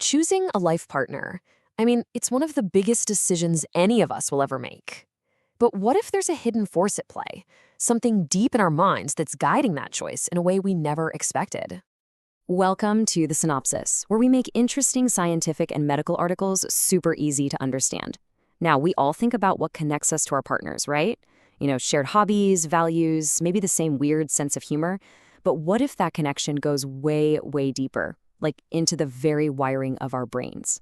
Choosing a life partner. I mean, it's one of the biggest decisions any of us will ever make. But what if there's a hidden force at play? Something deep in our minds that's guiding that choice in a way we never expected. Welcome to The Synopsis, where we make interesting scientific and medical articles super easy to understand. Now, we all think about what connects us to our partners, right? Shared hobbies, values, maybe the same weird sense of humor. But what if that connection goes way, way deeper, like into the very wiring of our brains?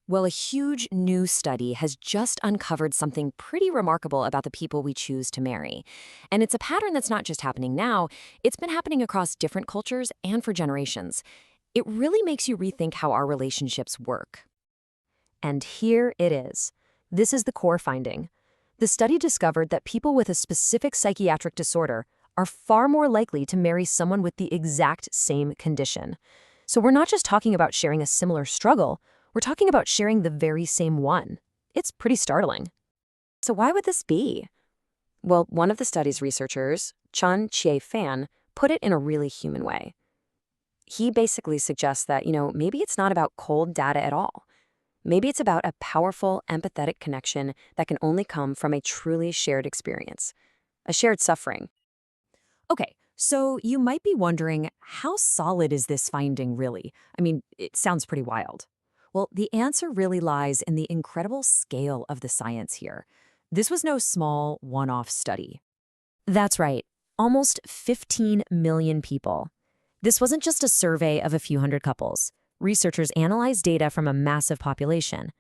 Well, a huge new study has just uncovered something pretty remarkable about the people we choose to marry. And it's a pattern that's not just happening now, it's been happening across different cultures and for generations. It really makes you rethink how our relationships work. And here it is. This is the core finding. The study discovered that people with a specific psychiatric disorder are far more likely to marry someone with the exact same condition. So we're not just talking about sharing a similar struggle, we're talking about sharing the very same one. It's pretty startling. So why would this be? Well, one of the study's researchers, Chun Chie Fan, put it in a really human way. He basically suggests that, maybe it's not about cold data at all. Maybe it's about a powerful, empathetic connection that can only come from a truly shared experience, a shared suffering. Okay, so you might be wondering, how solid is this finding really? I mean, it sounds pretty wild. Well, the answer really lies in the incredible scale of the science here. This was no small, one-off study. That's right, almost 15 million people. This wasn't just a survey of a few hundred couples. Researchers analyzed data from a massive population.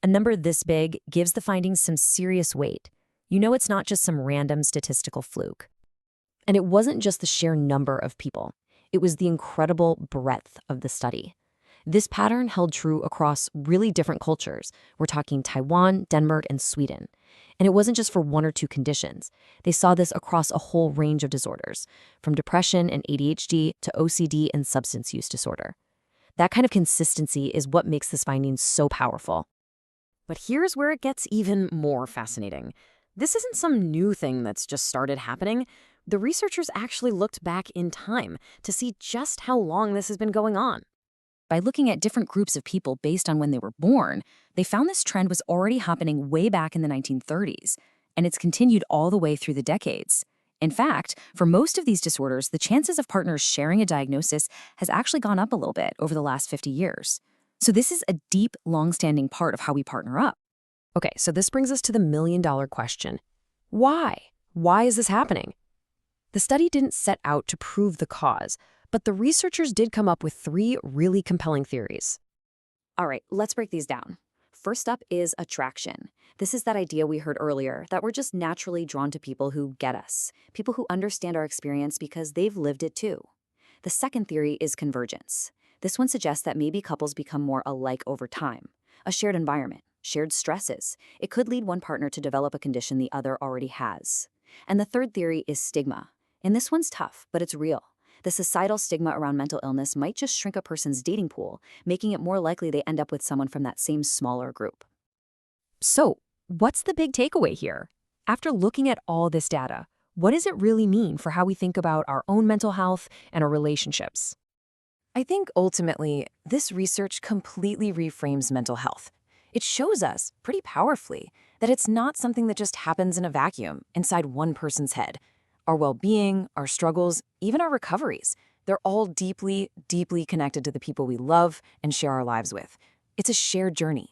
A number this big gives the findings some serious weight. It's not just some random statistical fluke. And it wasn't just the sheer number of people. It was the incredible breadth of the study. This pattern held true across really different cultures. We're talking Taiwan, Denmark, and Sweden. And it wasn't just for one or two conditions. They saw this across a whole range of disorders, from depression and ADHD to OCD and substance use disorder. That kind of consistency is what makes this finding so powerful. But here's where it gets even more fascinating. This isn't some new thing that's just started happening. The researchers actually looked back in time to see just how long this has been going on. By looking at different groups of people based on when they were born, they found this trend was already happening way back in the 1930s, and it's continued all the way through the decades. In fact, for most of these disorders, the chances of partners sharing a diagnosis has actually gone up a little bit over the last 50 years. So this is a deep, long-standing part of how we partner up. Okay, so this brings us to the million-dollar question. Why? Why is this happening? The study didn't set out to prove the cause, but the researchers did come up with 3 really compelling theories. All right, let's break these down. First up is attraction. This is that idea we heard earlier, that we're just naturally drawn to people who get us, people who understand our experience because they've lived it too. The second theory is convergence. This one suggests that maybe couples become more alike over time. A shared environment, shared stresses. It could lead one partner to develop a condition the other already has. And the third theory is stigma. And this one's tough, but it's real. The societal stigma around mental illness might just shrink a person's dating pool, making it more likely they end up with someone from that same smaller group. So, what's the big takeaway here? After looking at all this data, what does it really mean for how we think about our own mental health and our relationships? I think ultimately, this research completely reframes mental health. It shows us, pretty powerfully, that it's not something that just happens in a vacuum inside one person's head. Our well-being, our struggles, even our recoveries, they're all deeply, deeply connected to the people we love and share our lives with. It's a shared journey.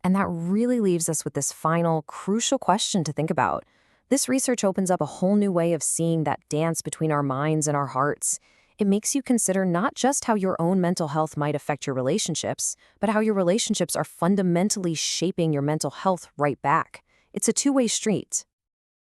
And that really leaves us with this final, crucial question to think about. This research opens up a whole new way of seeing that dance between our minds and our hearts. It makes you consider not just how your own mental health might affect your relationships, but how your relationships are fundamentally shaping your mental health right back. It's a two-way street.